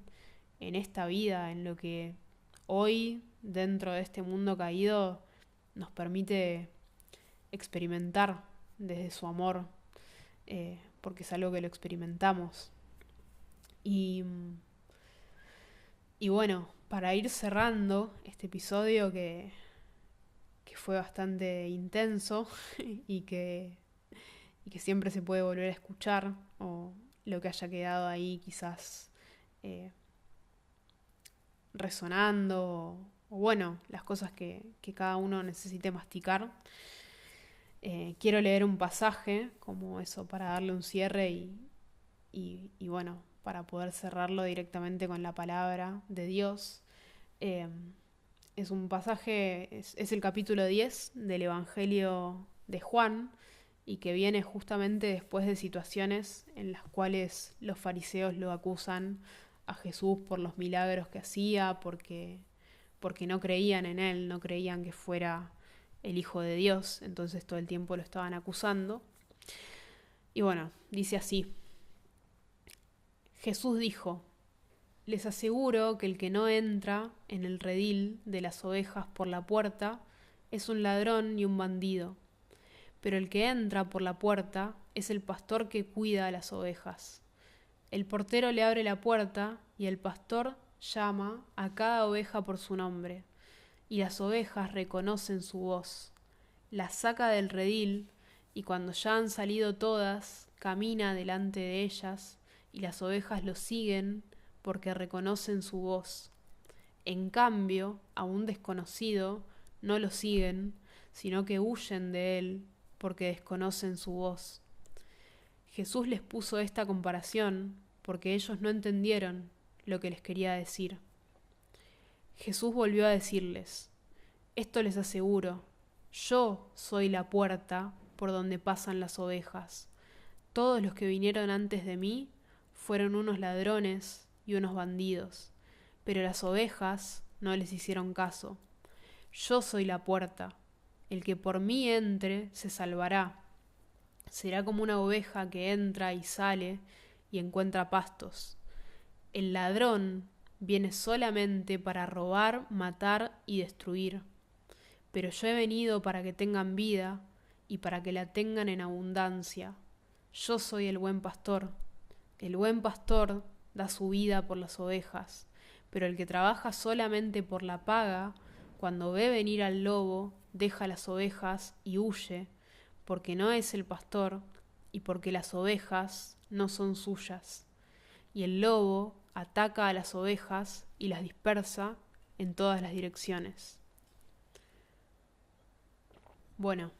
en esta vida, en lo que hoy, dentro de este mundo caído, nos permite experimentar desde su amor, porque es algo que lo experimentamos. Y, y bueno, para ir cerrando este episodio que fue bastante intenso y que, y que siempre se puede volver a escuchar, o lo que haya quedado ahí quizás eh, resonando, o bueno, las cosas que cada uno necesite masticar. Quiero leer un pasaje como eso para darle un cierre y bueno, para poder cerrarlo directamente con la palabra de Dios. Eh, es un pasaje, es el capítulo 10 del Evangelio de Juan y que viene justamente después de situaciones en las cuales los fariseos lo acusan a Jesús por los milagros que hacía, porque no creían en él, no creían que fuera el Hijo de Dios, entonces todo el tiempo lo estaban acusando. Y bueno, dice así: Jesús dijo: les aseguro que el que no entra en el redil de las ovejas por la puerta es un ladrón y un bandido, pero el que entra por la puerta es el pastor que cuida a las ovejas. El portero le abre la puerta y el pastor llama a cada oveja por su nombre, y las ovejas reconocen su voz. Las saca del redil y cuando ya han salido todas, camina delante de ellas y las ovejas lo siguen porque reconocen su voz. En cambio, a un desconocido no lo siguen, sino que huyen de él porque desconocen su voz. Jesús les puso esta comparación porque ellos no entendieron lo que les quería decir. Jesús volvió a decirles: esto les aseguro, yo soy la puerta por donde pasan las ovejas. Todos los que vinieron antes de mí fueron unos ladrones y unos bandidos, pero las ovejas no les hicieron caso. Yo soy la puerta. El que por mí entre se salvará. Será como una oveja que entra y sale y encuentra pastos. El ladrón viene solamente para robar, matar y destruir. Pero yo he venido para que tengan vida y para que la tengan en abundancia. Yo soy el buen pastor. El buen pastor da su vida por las ovejas, pero el que trabaja solamente por la paga, cuando ve venir al lobo, deja las ovejas y huye, porque no es el pastor y porque las ovejas no son suyas. Y el lobo ataca a las ovejas y las dispersa en todas las direcciones. Bueno,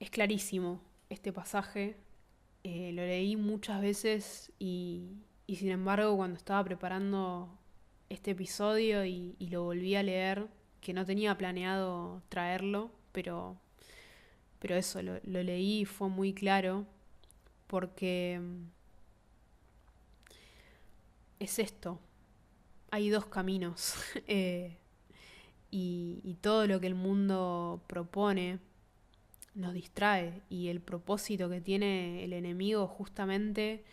es clarísimo este pasaje. Lo leí muchas veces y sin embargo cuando estaba preparando este episodio y lo volví a leer, que no tenía planeado traerlo, pero eso, lo leí y fue muy claro porque es esto, hay dos caminos y todo lo que el mundo propone nos distrae y el propósito que tiene el enemigo justamente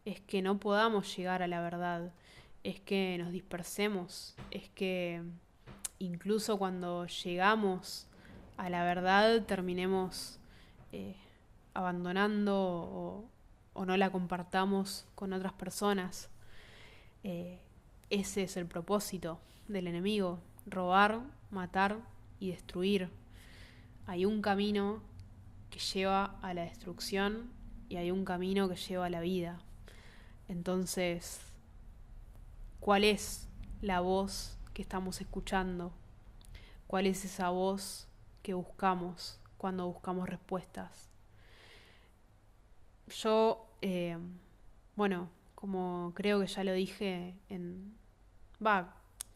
es que no podamos llegar a la verdad, es que nos dispersemos, es que incluso cuando llegamos a la verdad terminemos eh, abandonando o no la compartamos con otras personas. Eh, Ese es el propósito del enemigo: robar, matar y destruir. Hay un camino que lleva a la destrucción y hay un camino que lleva a la vida. Entonces, ¿cuál es la voz que estamos escuchando? ¿Cuál es esa voz que buscamos cuando buscamos respuestas? Yo, bueno, como creo que ya lo dije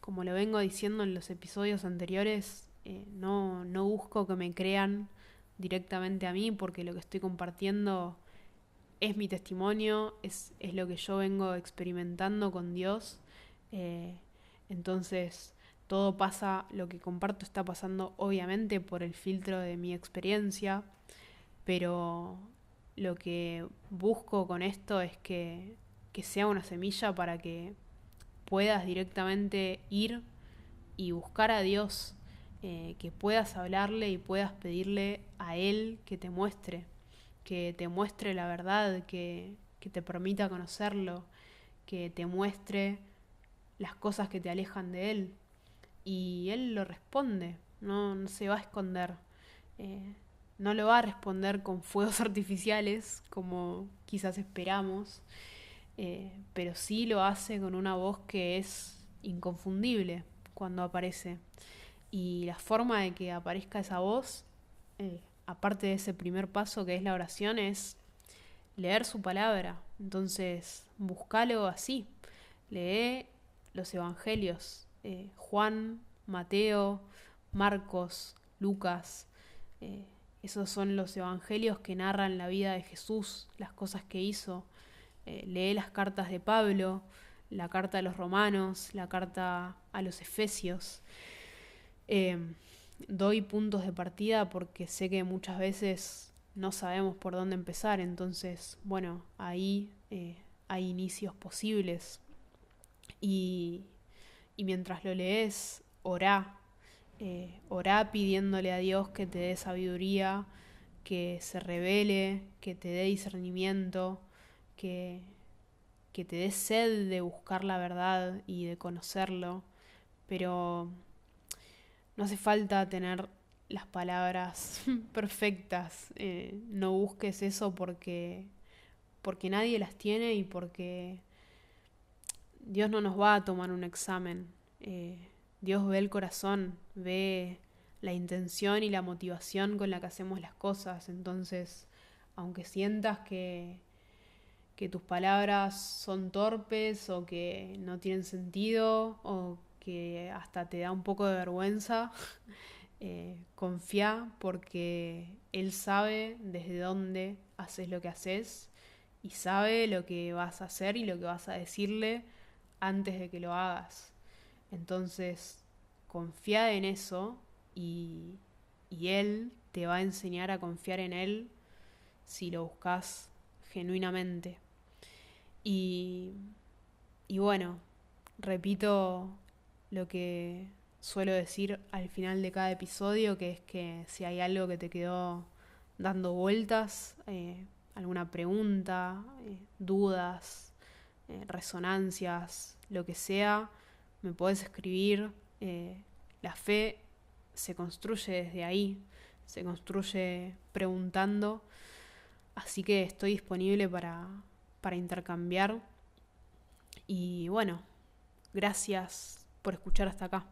como lo vengo diciendo en los episodios anteriores, no busco que me crean directamente a mí porque lo que estoy compartiendo es mi testimonio, es lo que yo vengo experimentando con Dios. Eh, entonces, todo pasa, lo que comparto está pasando obviamente por el filtro de mi experiencia. pero lo que busco con esto es que sea una semilla para que puedas directamente ir y buscar a Dios, que puedas hablarle y puedas pedirle a Él que te muestre la verdad, que te permita conocerlo, que te muestre las cosas que te alejan de Él. Y Él lo responde, no se va a esconder. Eh, no lo va a responder con fuegos artificiales, como quizás esperamos, pero sí lo hace con una voz que es inconfundible cuando aparece. Y la forma de que aparezca esa voz, aparte de ese primer paso que es la oración, es leer su palabra. Entonces, búscalo así. Lee los evangelios, Juan, Mateo, Marcos, Lucas. eh, Esos son los evangelios que narran la vida de Jesús, las cosas que hizo. Lee las cartas de Pablo, la carta a los romanos, la carta a los efesios. Eh, Doy puntos de partida porque sé que muchas veces no sabemos por dónde empezar, entonces, bueno, ahí hay inicios posibles. Y, y mientras lo lees, orá. Orá pidiéndole a Dios que te dé sabiduría, que se revele, que te dé discernimiento, que, que te dé sed de buscar la verdad y de conocerlo. Pero no hace falta tener las palabras perfectas. No busques eso porque nadie las tiene y porque Dios no nos va a tomar un examen. Dios ve el corazón, ve la intención y la motivación con la que hacemos las cosas. Entonces, aunque sientas que tus palabras son torpes o que no tienen sentido o que hasta te da un poco de vergüenza, confía porque Él sabe desde dónde haces lo que haces y sabe lo que vas a hacer y lo que vas a decirle antes de que lo hagas. Entonces, confía en eso y Él te va a enseñar a confiar en Él si lo buscas genuinamente. Y, y bueno, repito lo que suelo decir al final de cada episodio, que es que si hay algo que te quedó dando vueltas, alguna pregunta, dudas, resonancias, lo que sea, me podés escribir. La fe se construye desde ahí, se construye preguntando, así que estoy disponible para intercambiar. Y bueno, gracias por escuchar hasta acá.